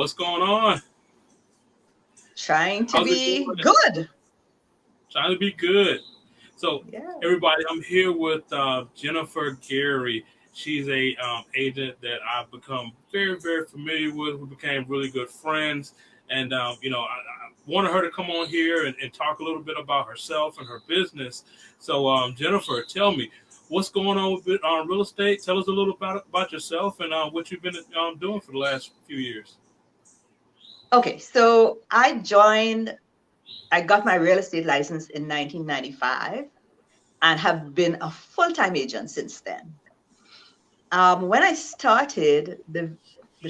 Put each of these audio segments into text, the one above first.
What's going on? Trying to How's it be going? good. Trying to be good. So, Yeah. everybody, I'm here with Jennifer Gairy. She's a agent that I've become very, very familiar with. We became really good friends, and I wanted her to come on here and talk a little bit about herself and her business. So, Jennifer, tell me what's going on with real estate. Tell us a little about yourself and what you've been doing for the last few years. Okay, so I got my real estate license in 1995 and have been a full-time agent since then. When I started, the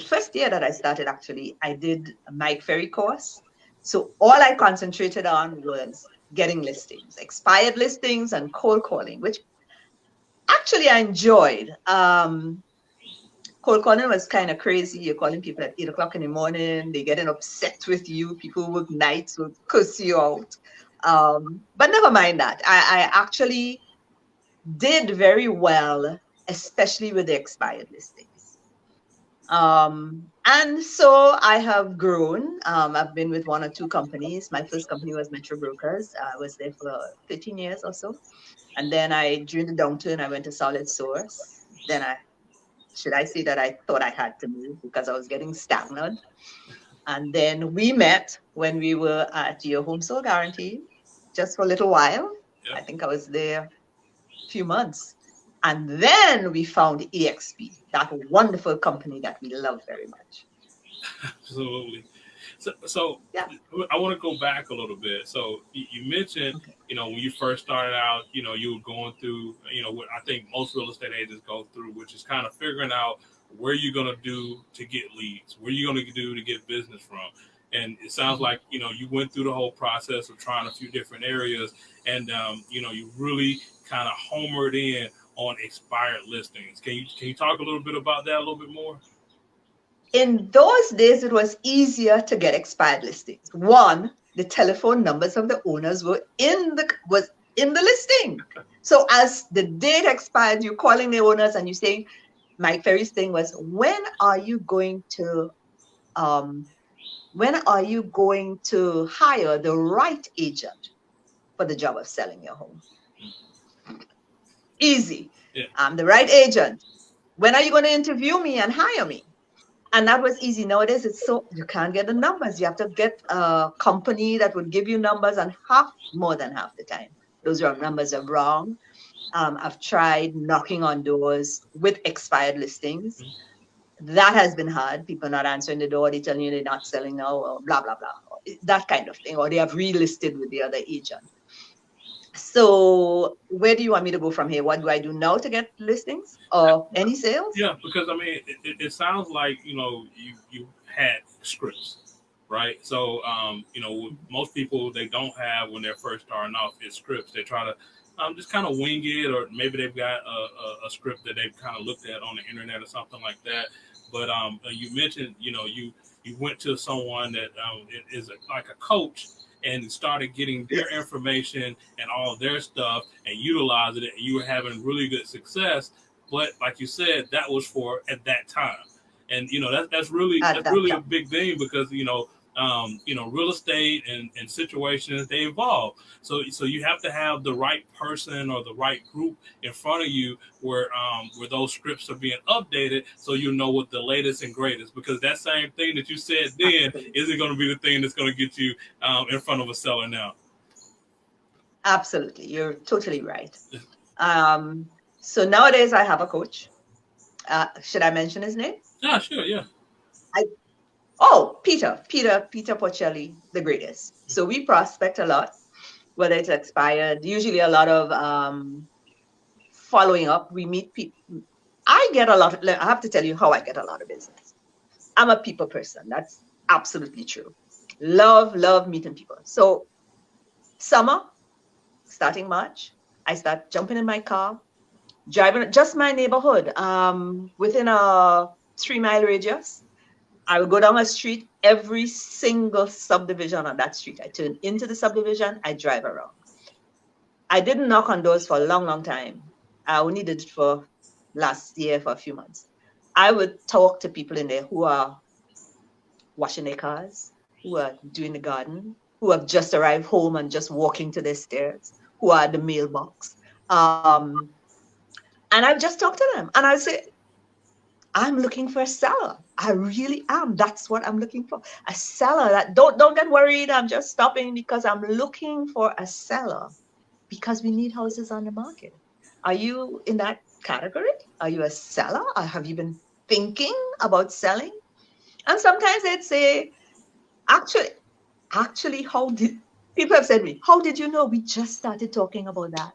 first year that I started, actually, I did a Mike Ferry course. So all I concentrated on was getting listings, expired listings and cold calling, which actually I enjoyed. Cold calling was kind of crazy. You're calling people at 8 o'clock in the morning. They're getting upset with you. People who work nights will cuss you out. But never mind that. I actually did very well, especially with the expired listings. And so I have grown. I've been with one or two companies. My first company was Metro Brokers. I was there for 13 years or so. And then during the downturn, I went to Solid Source. Then should I say that I thought I had to move because I was getting stagnant. And then we met when we were at your home sold guarantee just for a little while. Yeah, I think I was there a few months. And then we found EXP, that wonderful company that we love very much. absolutely. So Yeah. I want to go back a little bit. So you mentioned, Okay. when you first started out, you were going through, what I think most real estate agents go through, which is kind of figuring out where you're going to do to get leads, where you're going to do to get business from. And it sounds Mhm. like, you went through the whole process of trying a few different areas and, you really kind of homered in on expired listings. Can you talk a little bit about that a little bit more? In those days, it was easier to get expired listings. One, the telephone numbers of the owners was in the listing. So as the date expired, you're calling the owners and you're saying, Mike Ferry's thing was, um, when are you going to hire the right agent for the job of selling your home? Easy. Yeah. I'm the right agent. When are you going to interview me and hire me? And that was easy. Nowadays, it's so you can't get the numbers. You have to get a company that would give you numbers, and more than half the time, those wrong numbers are wrong. I've tried knocking on doors with expired listings. That has been hard. People not answering the door. They telling you they're not selling now, or blah blah blah. That kind of thing, or they have relisted with the other agent. So, where do you want me to go from here? What do I do now to get listings or any sales? Yeah, because I mean, it sounds like you had scripts, right? So most people they don't have when they're first starting off is scripts. They try to just kind of wing it, or maybe they've got a script that they've kind of looked at on the internet or something like that. But you mentioned you went to someone that is like a coach and started getting their Yes. information and all of their stuff and utilizing it, and you were having really good success. But like you said, that was for at that time, and that's really At that's that really a time. big thing because real estate and situations they evolve. So you have to have the right person or the right group in front of you where those scripts are being updated, so you know what the latest and greatest. Because that same thing that you said then Absolutely. isn't going to be the thing that's going to get you in front of a seller now. Absolutely. You're totally right. Um, so nowadays I have a coach. Should I mention his name? Yeah, sure, yeah. I, Peter Porcelli, the greatest. So we prospect a lot, whether it's expired, usually a lot of following up. We meet people. I have to tell you how I get a lot of business. I'm a people person. That's absolutely true. Love meeting people. So summer, starting March, I start jumping in my car, driving just my neighborhood, within a 3 mile radius. I will go down a street, every single subdivision on that street. I turn into the subdivision, I drive around. I didn't knock on doors for a long time. I only did it for last year for a few months. I would talk to people in there who are washing their cars, who are doing the garden, who have just arrived home and just walking to their stairs, who are at the mailbox. And I just talk to them and I say, I'm looking for a seller. I really am. That's what I'm looking for. A seller that don't get worried. I'm just stopping because I'm looking for a seller because we need houses on the market. Are you in that category? Are you a seller? Or have you been thinking about selling? And sometimes they'd say, actually, how did people have said to me, how did you know? We just started talking about that.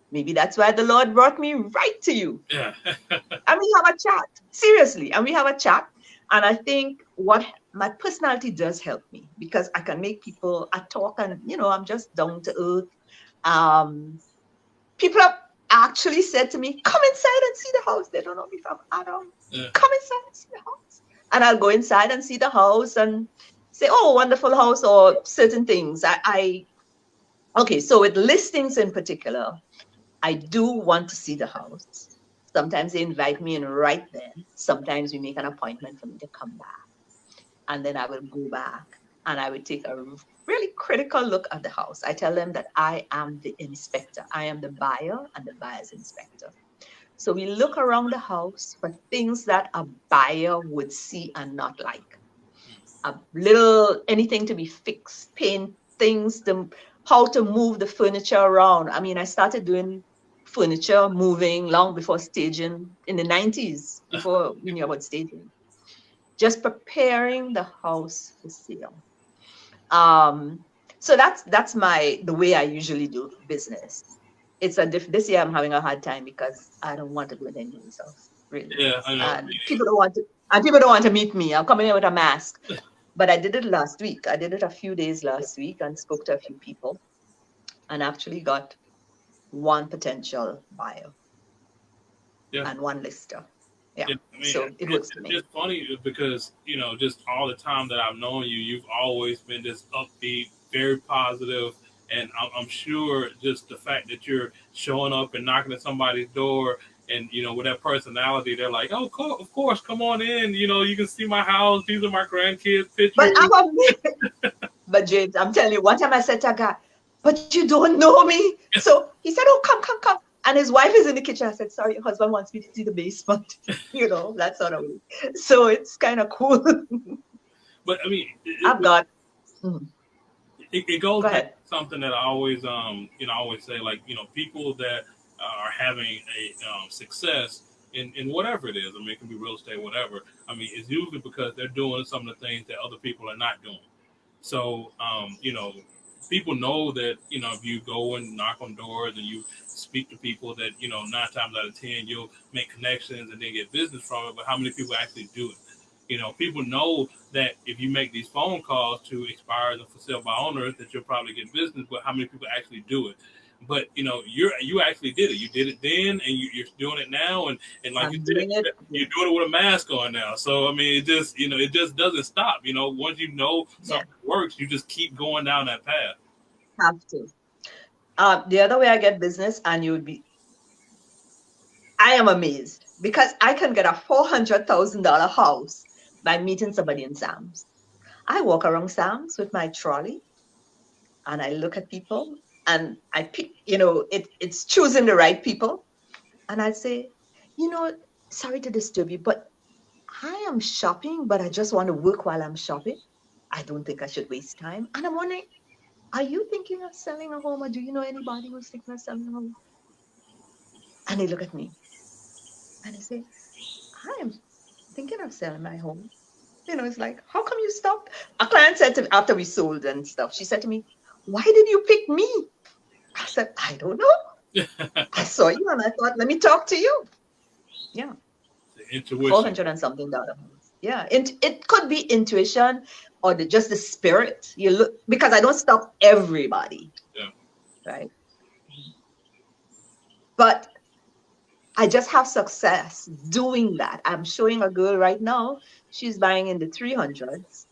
Maybe that's why the Lord brought me right to you. Yeah. And we have a chat. Seriously. And we have a chat. And I think what my personality does help me because I can make people, I talk and, I'm just down to earth. People have actually said to me, come inside and see the house. They don't know me from Adam. Yeah. Come inside and see the house. And I'll go inside and see the house and say, oh, wonderful house or certain things. Okay, so with listings in particular, I do want to see the house. Sometimes they invite me in right then. Sometimes we make an appointment for me to come back. And then I will go back and I would take a really critical look at the house. I tell them that I am the inspector. I am the buyer and the buyer's inspector. So we look around the house for things that a buyer would see and not like. Anything to be fixed, paint things, how to move the furniture around. I mean, I started doing furniture moving long before staging in the 90s, before we knew about staging. Just preparing the house for sale. So that's the way I usually do business. This year I'm having a hard time because I don't want to go in anyone's house, really. Yeah, I know. And people don't want to meet me. I'm coming in with a mask. But I did it last week. I did it a few days last week and spoke to a few people and actually got one potential buyer and one lister. Yeah. I mean, so it works for me. It's funny because, just all the time that I've known you, you've always been this upbeat, very positive, and I'm sure just the fact that you're showing up and knocking at somebody's door and, with that personality, they're like, oh, of course, come on in. You can see my house. These are my grandkids' pictures. But James, I'm telling you, one time I said to a guy, but you don't know me. So he said, oh, come. And his wife is in the kitchen. I said, sorry, your husband wants me to see the basement. That sort of way. So it's kind of cool. But I mean, it goes back to something that I always, always say, like, people that are having a success in whatever it is. I mean, it can be real estate, whatever. I mean, it's usually because they're doing some of the things that other people are not doing. So, people know that, if you go and knock on doors and you speak to people that, 9 times out of 10, you'll make connections and then get business from it. But how many people actually do it? People know that if you make these phone calls to expireds and for sale by owners, that you'll probably get business. But how many people actually do it? But you actually did it. You did it then, and you're doing it now, and like you said, you're doing it with a mask on now. So I mean, it just doesn't stop. Once you know something works, you just keep going down that path. Have to. The other way I get business, and I am amazed because I can get a $400,000 house by meeting somebody in Sam's. I walk around Sam's with my trolley, and I look at people. And I pick, it's choosing the right people. And I say, sorry to disturb you, but I am shopping, but I just want to work while I'm shopping. I don't think I should waste time. And I'm wondering, are you thinking of selling a home, or do you know anybody who's thinking of selling a home? And they look at me and they say, I am thinking of selling my home. It's like, how come you stopped? A client said to me after we sold and stuff, she said to me, why did you pick me? I said, I don't know. I saw you and I thought, let me talk to you. Yeah. The intuition. $400 and something. Yeah. It could be intuition or just the spirit. Because I don't stop everybody. Yeah. Right. But I just have success doing that. I'm showing a girl right now. She's buying in the 300s.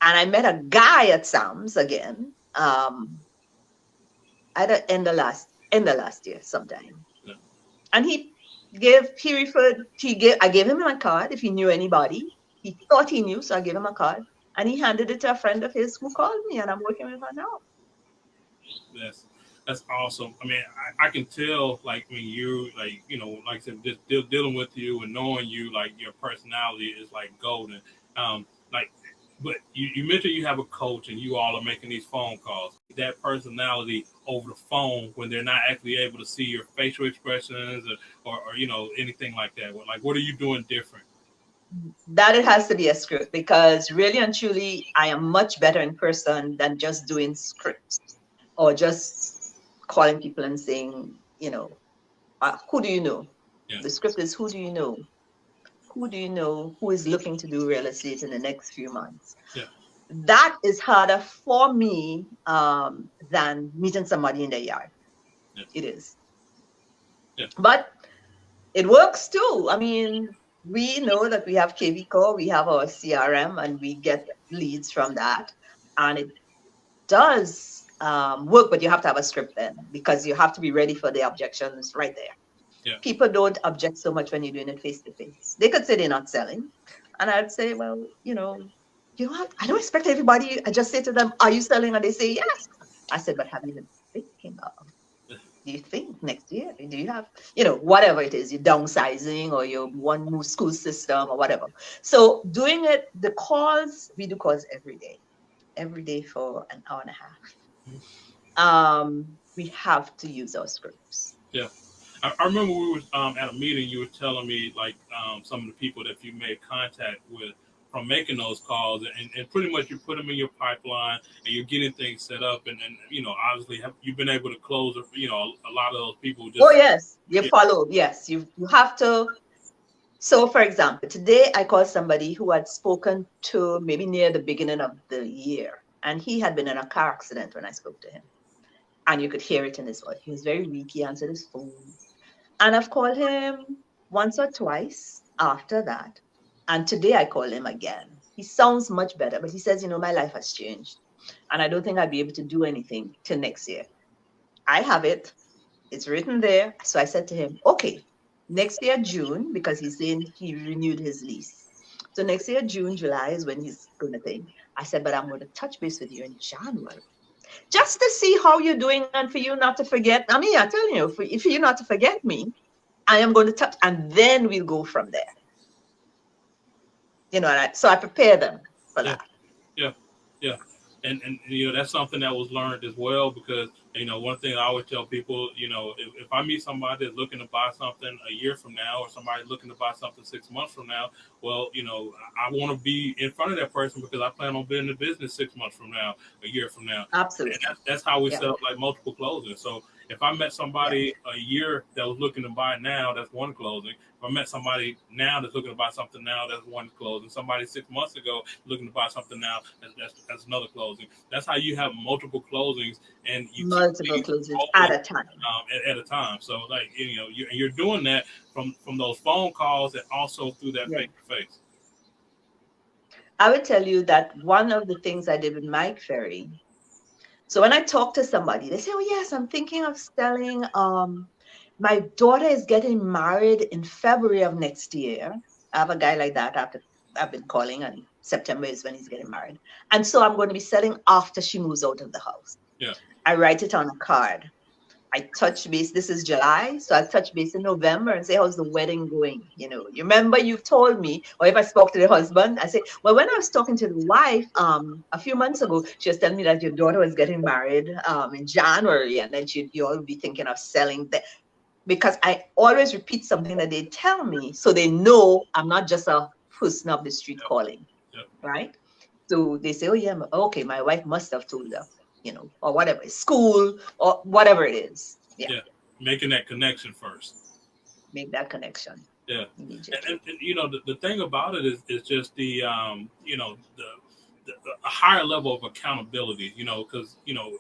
And I met a guy at Sam's again. At the end of last year sometime. Yeah. And I gave him my card if he knew anybody. He thought he knew, so I gave him a card. And he handed it to a friend of his who called me, and I'm working with her now. That's awesome. I mean, I can tell, like, when you, like, like I said, just dealing with you and knowing you, like, your personality is like golden. Like, but you mentioned you have a coach and you all are making these phone calls. That personality over the phone when they're not actually able to see your facial expressions or anything like that. Like, what are you doing different? That it has to be a script, because really and truly, I am much better in person than just doing scripts or just calling people and saying, who do you know? Yeah. The script is, who do you know? Who do you know who is looking to do real estate in the next few months? Yeah. That is harder for me than meeting somebody in the yard. Yeah. It is. Yeah. But it works too. I mean, we know that we have KV Core, we have our CRM, and we get leads from that. And it does work, but you have to have a script then, because you have to be ready for the objections right there. Yeah. People don't object so much when you're doing it face to face. They could say they're not selling. And I'd say, well, you don't have, I don't expect everybody, I just say to them, are you selling? And they say, yes. I said, but have you been thinking of, do you think next year, do you have, whatever it is, you're downsizing or you want new school system or whatever. So doing it, we do calls every day for an hour and a half. We have to use our scripts. Yeah. I remember we were at a meeting. You were telling me like some of the people that you made contact with from making those calls, and pretty much you put them in your pipeline, and you're getting things set up, and obviously you've been able to close. A lot of those people just. Oh yes, you Yeah. follow. Yes, you have to. So, for example, today I called somebody who had spoken to maybe near the beginning of the year, and he had been in a car accident when I spoke to him, and you could hear it in his voice. He was very weak. He answered his phone, and I've called him once or twice after that. And today I called him again. He sounds much better, but he says, my life has changed, and I don't think I'd be able to do anything till next year. I have it. It's written there. So I said to him, okay, next year, June, because he's saying he renewed his lease. So next year, June, July is when he's going to think. I said, but I'm going to touch base with you in January, just to see how you're doing and for you not to forget. I mean, I'm telling you, if you not to forget me, I am going to touch, and then we'll go from there. So I prepare them for Yeah. that. Yeah. Yeah. And that's something that was learned as well, because one thing I always tell people, if I meet somebody that's looking to buy something a year from now, or somebody looking to buy something 6 months from now, well, I want to be in front of that person because I plan on being in the business 6 months from now, a year from now. Absolutely. And that's how we Yeah. set up like multiple closings. So if I met somebody a year that was looking to buy now, that's one closing. If I met somebody now that's looking to buy something now, that's one closing. Somebody 6 months ago looking to buy something now, that's another closing. That's how you have multiple closings, and you Multiple closings at a time. at a time. So like you're doing that from those phone calls and also through that Yeah. face to face. I would tell you that one of the things I did with Mike Ferry. So when I talk to somebody, they say, "Oh yes, I'm thinking of selling. My daughter is getting married in February of next year." I have a guy like that after I've been calling, and September is when he's getting married. And so I'm going to be selling after she moves out of the house. Yeah. I write it on a card. I touch base. This is July, so I'll touch base in November and say, how's the wedding going? You remember you've told me, or if I spoke to the husband, I say, well, when I was talking to the wife a few months ago, she was telling me that your daughter was getting married in January, and then you all be thinking of selling that. Because I always repeat something that they tell me, so they know I'm not just a person up the street calling, right? So they say, oh yeah, okay, my wife must have told her, or whatever, school or whatever it is. Yeah. Making that connection first. Make that connection. Yeah. Immediately. And the thing about it is just the the a higher level of accountability, because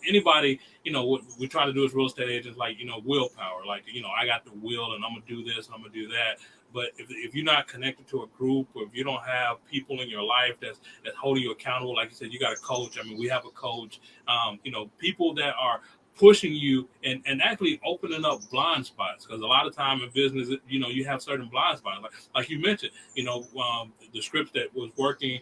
anybody, what we try to do as real estate agents, like willpower, like I got the will and I'm gonna do this and I'm gonna do that. But if you're not connected to a group, or if you don't have people in your life that's holding you accountable, like you said, you got a coach. I mean, we have a coach. People that are pushing you and actually opening up blind spots, because a lot of time in business, you have certain blind spots, like you mentioned, the scripts that was working,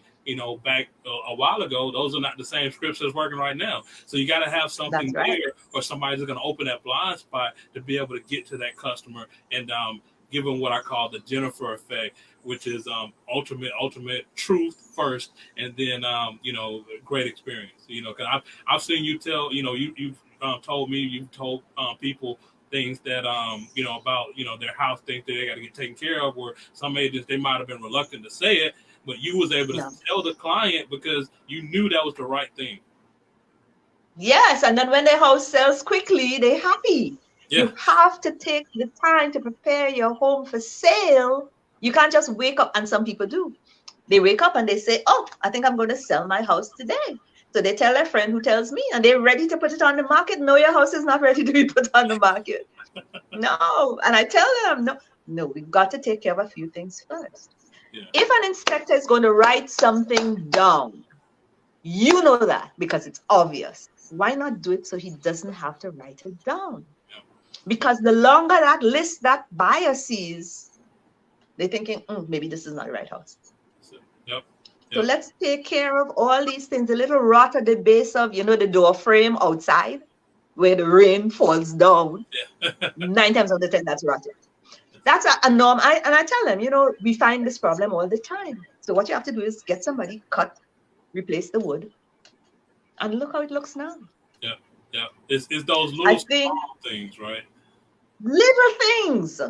back a while ago, those are not the same scripts that's working right now. So you got to have That's something right. there, or somebody's going to open that blind spot to be able to get to that customer and give them what I call the Jennifer effect, which is ultimate truth first, and then great experience. Because I've seen you tell, you've told me, you've told people things that about their house, things that they got to get taken care of, or some agents, they might have been reluctant to say it, but you was able to No. tell the client because you knew that was the right thing. Yes, and then when the house sells quickly, they're happy. Yeah. You have to take the time to prepare your home for sale. You can't just wake up, and some people do. They wake up and they say, "Oh, I think I'm going to sell my house today." So they tell their friend who tells me, and they're ready to put it on the market. No, your house is not ready to be put on the market. No. And I tell them, no, we've got to take care of a few things first. Yeah. If an inspector is going to write something down, you know that because it's obvious. Why not do it so he doesn't have to write it down? Yeah. Because the longer that list that buyer sees, they're thinking, maybe this is not the right house. Yep. So let's take care of all these things. The little rot at the base of, the door frame outside where the rain falls down. Yeah. 9 times out of 10, that's rotted. That's a norm. And I tell them, we find this problem all the time. So what you have to do is get somebody, cut, replace the wood, and look how it looks now. Yeah. Yeah. It's those little small things, right? Little things,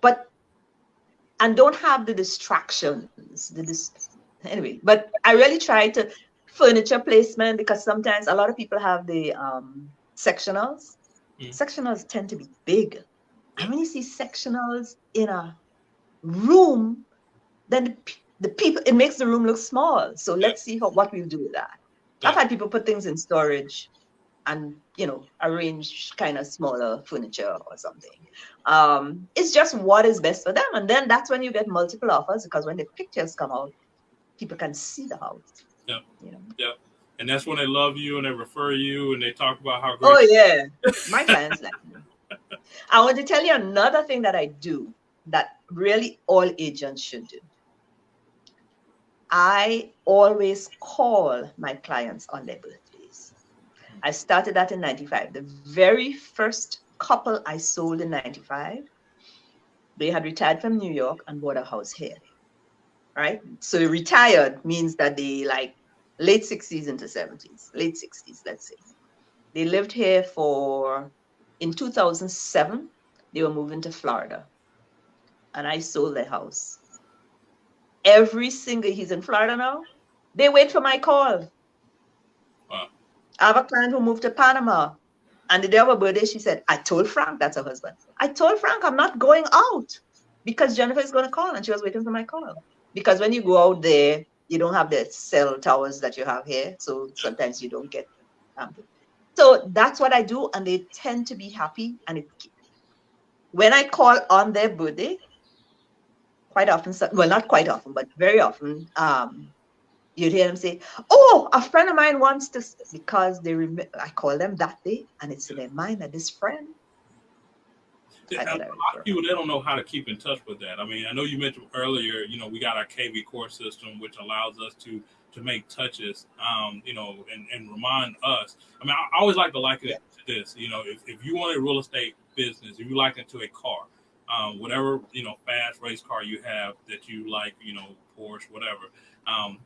but, and don't have the distractions. Anyway, but I really try to furniture placement, because sometimes a lot of people have the sectionals. Sectionals tend to be big. Yeah. And when you see sectionals in a room, then the people, it makes the room look small. So let's see what we'll do with that. I've had people put things in storage and arrange kind of smaller furniture or something. It's just what is best for them, and then that's when you get multiple offers, because when the pictures come out, people can see the house. Yep. Yep. And that's when they love you and they refer you and they talk about how great. Oh yeah, my clients like me. I want to tell you another thing that I do that really all agents should do. I always call my clients on their birthdays. I started that in 95. The very first couple I sold in 95, they had retired from New York and bought a house here. Right? So retired means that they late 60s into 70s, late 60s, let's say. They lived here in 2007, they were moving to Florida. And I sold their house. He's in Florida now. They wait for my call. Wow. I have a client who moved to Panama. And the day of her birthday, she said, I told Frank, that's her husband. I told Frank I'm not going out because Jennifer is going to call. And she was waiting for my call. Because when you go out there, you don't have the cell towers that you have here. So sometimes you don't get. So that's what I do. And they tend to be happy. And when I call on their birthday, quite often, well, not quite often, but very often, you'd hear them say, "Oh, a friend of mine wants to," because I call them that day, and it's in their mind that this friend. A lot of people, they don't know how to keep in touch with that. I mean, I know you mentioned earlier, we got our KV core system, which allows us to make touches, and remind us. I mean, I always like to liken it to this. If you want a real estate business, if you liken it to a car, whatever fast race car you have that you like, Porsche, whatever.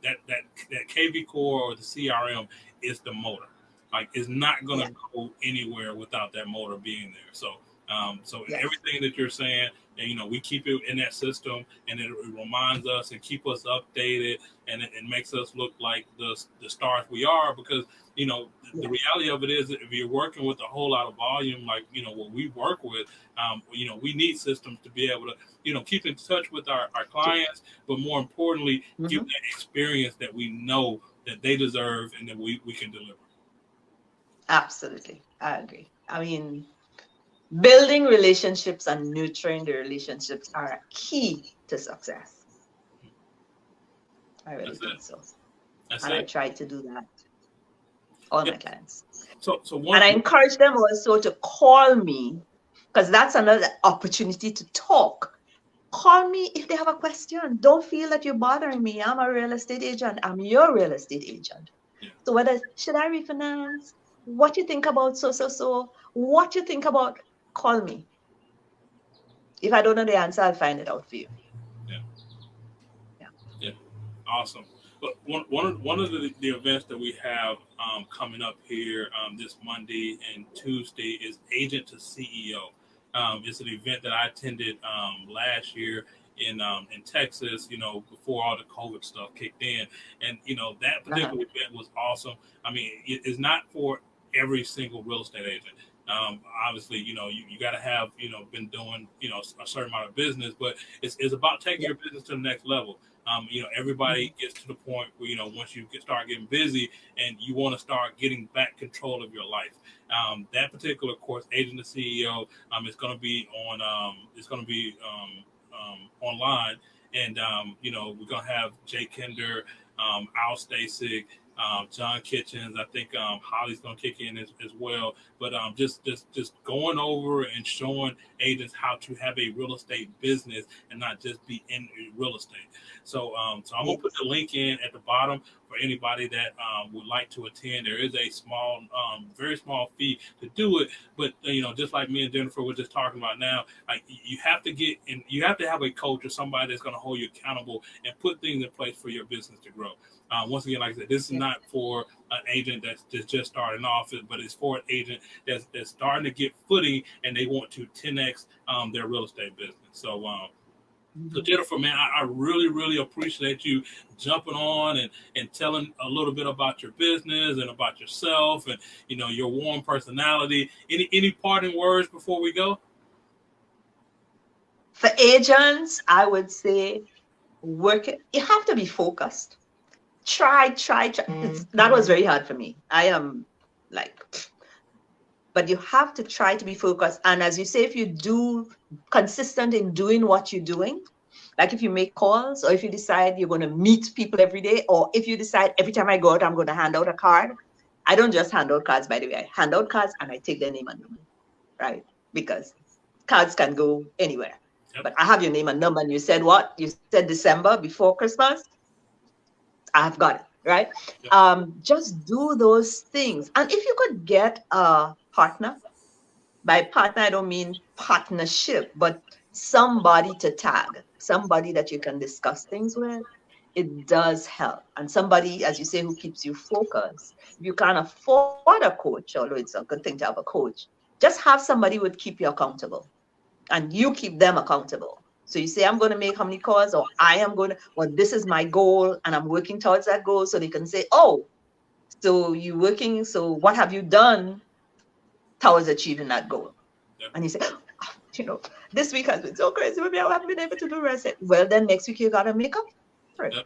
That KV core or the CRM is the motor. Like, it's not going to go anywhere without that motor being there. So everything that you're saying, and we keep it in that system, and it reminds us and keep us updated, and it makes us look like the stars we are, because the reality of it is that if you're working with a whole lot of volume, like what we work with, we need systems to be able to keep in touch with our clients, but more importantly, give that experience that we know that they deserve and that we can deliver. Absolutely, I agree. I mean, building relationships and nurturing the relationships are a key to success. I really think so. And I try to do that. all Yeah. my clients. So And one. I encourage them also to call me, because that's another opportunity to talk. Call me if they have a question. Don't feel that you're bothering me. I'm a real estate agent. I'm your real estate agent. Yeah. So whether should I refinance? What you think about so? What you think about? Call me. If I don't know the answer, I'll find it out for you. Yeah. Yeah. Yeah. Awesome. But one of the events that we have coming up here this Monday and Tuesday is Agent to CEO. It's an event that I attended last year in Texas. Before all the COVID stuff kicked in, and that Uh-huh. particular event was awesome. I mean, it's not for every single real estate agent. Obviously, you got to have been doing a certain amount of business, but it's about taking Yeah. your business to the next level. Everybody Mhm. gets to the point where once you start getting busy and you want to start getting back control of your life. That particular course, Agent to CEO, is going to be on. It's going to be online, and we're going to have Jay Kinder, Al Stasic, John Kitchens. I think Holly's going to kick in as well. But just going over and showing agents how to have a real estate business and not just be in real estate. So I'm gonna put Yes. the link in at the bottom for anybody that would like to attend. There is a small, very small fee to do it, but just like me and Jennifer were just talking about now, like you have to get and you have to have a coach or somebody that's going to hold you accountable and put things in place for your business to grow. Once again, like I said, this is Yeah. not for an agent that's just starting off, but it's for an agent that's starting to get footing and they want to 10x their real estate business. So Mhm. Jennifer, man, I really, really appreciate you jumping on and telling a little bit about your business and about yourself and your warm personality. Any parting words before we go? For agents, I would say work it. You have to be focused. Try. That was very hard for me. I am like, but you have to try to be focused. And as you say, if you do consistent in doing what you're doing, like if you make calls or if you decide you're going to meet people every day, or if you decide every time I go out, I'm going to hand out a card. I don't just hand out cards, by the way. I hand out cards and I take their name and number, right? Because cards can go anywhere. Yep. But I have your name and number, and you said what? You said December before Christmas. I've got it, right? Yep. Just do those things. And if you could get a partner, by partner, I don't mean partnership, but somebody to tag, somebody that you can discuss things with, it does help. And somebody, as you say, who keeps you focused. If you can't afford a coach, although it's a good thing to have a coach, just have somebody who would keep you accountable and you keep them accountable. So you say, I'm going to make how many calls, or I am going to, well, this is my goal, and I'm working towards that goal. So they can say, oh, so you're working, so what have you done towards achieving that goal? Yep. And you say, oh, you know, this week has been so crazy with me. I haven't been able to do rest. Well, then next week you got to make up for it, Yep.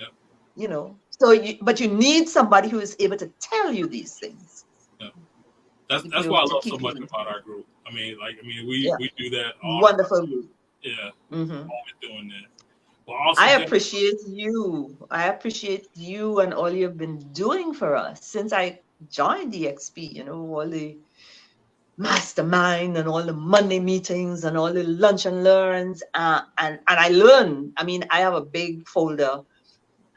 Yep. you know. So, but you need somebody who is able to tell you these things, Yep. That's you what I to love so keep you much in. about our group. I mean, Yeah, we do that all the wonderful time. group. Yeah, Hmm. always doing that. Well, I awesome, Jennifer. appreciate you. I appreciate you and all you've been doing for us since I joined EXP, you know, all the mastermind and all the Monday meetings and all the lunch and learns. And I learn. I mean, I have a big folder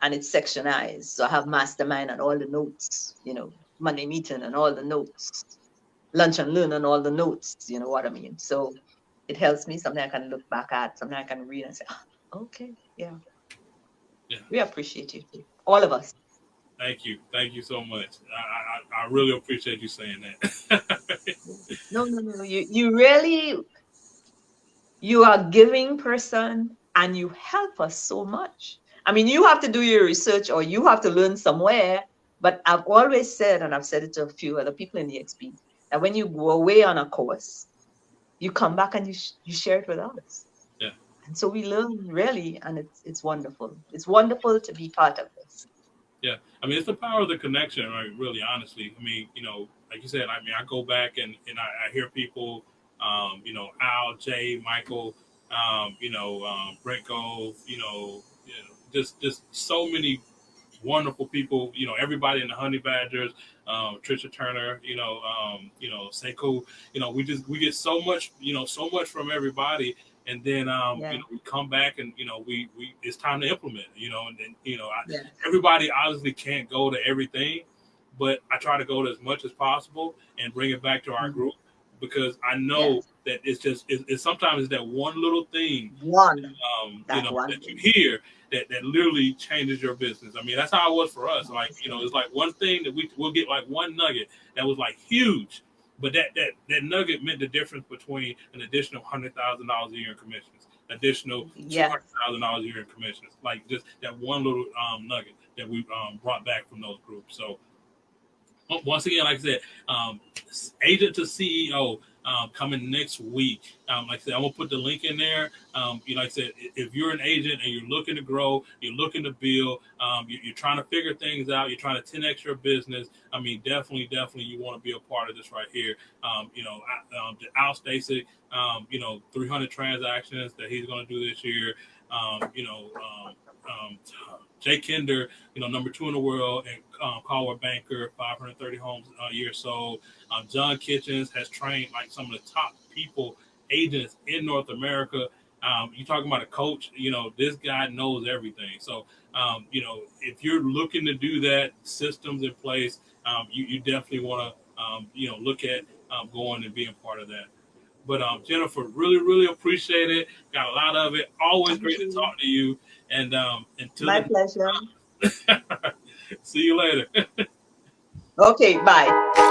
and it's sectionized. So I have mastermind and all the notes, you know, Monday meeting and all the notes, lunch and learn and all the notes, you know what I mean? So it helps me. Something I can look back at, something I can read and say, oh, okay, yeah. Yeah. We appreciate you too. All of us. Thank you so much. I really appreciate you saying that. No. You really, you are a giving person and you help us so much. I mean, you have to do your research or you have to learn somewhere. But I've always said, and I've said it to a few other people in the XP, that when you go away on a course, you come back and you share it with us. Yeah. And so we learn really, and it's wonderful. It's wonderful to be part of this. Yeah, I mean, it's the power of the connection, right? Really, honestly. I mean, like you said, I mean, I go back and I hear people, Al, Jay, Michael, Brent Gove, just so many wonderful people. Everybody in the Honey Badgers, Trisha Turner, Seiko. We get so much, so much from everybody. And then, Yeah. we come back and, we it's time to implement, and then, Yeah. everybody obviously can't go to everything, but I try to go to as much as possible and bring it back to our Mhm. group because I know Yes. that it's sometimes it's that one little thing, One. That one that you thing. hear that literally changes your business. I mean, that's how it was for us. Like, it's like one thing that we'll get like one nugget that was like huge, but that nugget meant the difference between an additional $100,000 a year in commissions, additional Yes. $200,000 a year in commissions, like just that one little nugget that we brought back from those groups. So once again, like I said, agent to CEO coming next week. Like I said, I'm gonna put the link in there. Like I said, if you're an agent and you're looking to grow, you're looking to build, you're trying to figure things out, you're trying to 10x your business. I mean, definitely, you want to be a part of this right here. Al Stasic, 300 transactions that he's gonna do this year. Jay Kinder, number 2 in the world, and Caldwell Banker, 530 homes a year sold. John Kitchens has trained like some of the top people, agents in North America. You talking about a coach, this guy knows everything. So, if you're looking to do that, systems in place, you definitely want to, look at going and being part of that. But Jennifer, really, really appreciate it. Got a lot of it. Always Thank great to you. talk to you. And until My the pleasure. see you later. Okay, bye.